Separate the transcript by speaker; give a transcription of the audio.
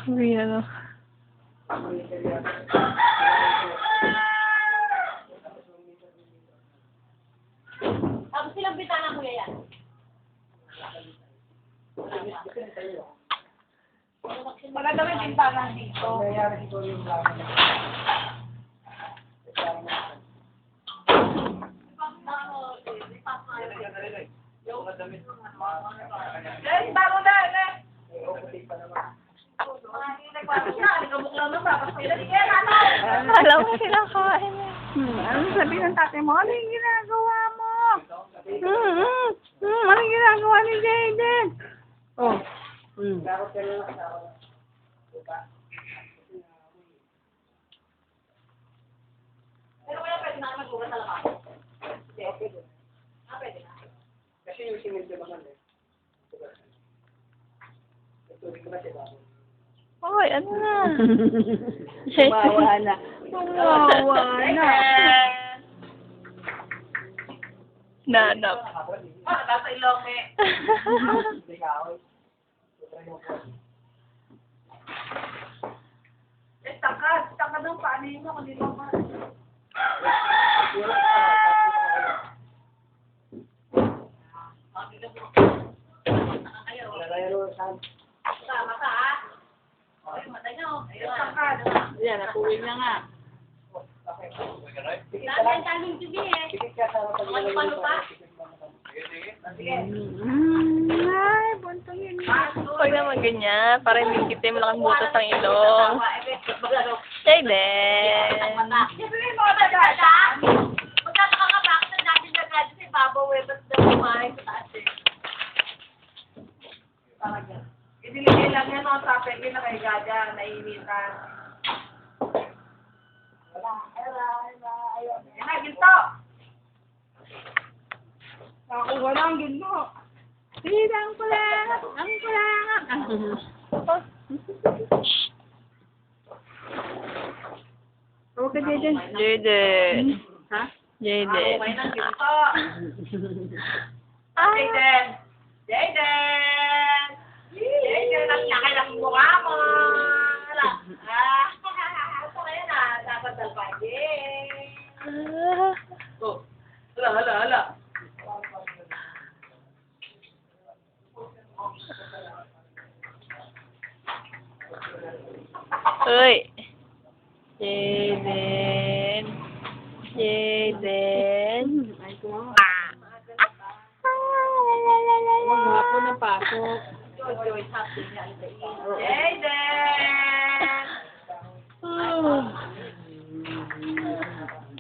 Speaker 1: Uy, ano.
Speaker 2: Tapos silang bitana kuya yan.
Speaker 3: Maganda may bintana dito. Guys, bago na, guys.
Speaker 1: Alam mo kinakain niya.
Speaker 3: Ano sabihin ng tatay mo? Ano yung ginagawa mo? Ano yung ginagawa ni Jaden? Oh.
Speaker 2: Pero kaya pwede na mag-ugas sa labas. Pwede na.
Speaker 4: Kasi yung simil naman eh. Tubig ko ba siya bago?
Speaker 1: Oy, ano na?
Speaker 3: Bawa na. Bawa na.
Speaker 1: Nanap.
Speaker 3: Nasa ilong eh.
Speaker 4: Hindi ka ako.
Speaker 3: Takad ng paano mo kung di ba pa.
Speaker 2: Mata ha? Ay, mata nyo.
Speaker 3: Takad. Yan, napuwing na nga.
Speaker 2: Dahil kaming tubi eh.
Speaker 4: Tikit ka sa
Speaker 2: Ano pa?
Speaker 3: Ay, buntong yun.
Speaker 1: Huwag naman ganyan. Para hindi kitim lang ang butas ng ilong. Jaden.
Speaker 2: Siyempre mo na dada. Magkataka ka bakit ang dati dagad si Babaw eh. Ba't daw kumain sa taas eh?
Speaker 3: Idiligay lang yan mga sapin. Hindi na kay Gada. Nainitan. Yan na, ginto. Nakakuha na ang ginto. Ang kulangat. Ang kulangat. Huwag ka Jaden.
Speaker 1: Jaden.
Speaker 3: Ha?
Speaker 1: Jaden.
Speaker 3: Okay ng ginto.
Speaker 1: Ah.
Speaker 3: Jaden! Jaden! Jaden, ang laki ng mukha mo! Wala.
Speaker 2: Ito kaya na. Dapat dalpagin.
Speaker 4: Oh, hala.
Speaker 1: Uy. Jaden. Jaden.
Speaker 3: Ay, kumama.
Speaker 1: Ah.
Speaker 3: Huwag nga po ng pasok.
Speaker 2: Joy, happy niya.
Speaker 3: Jaden!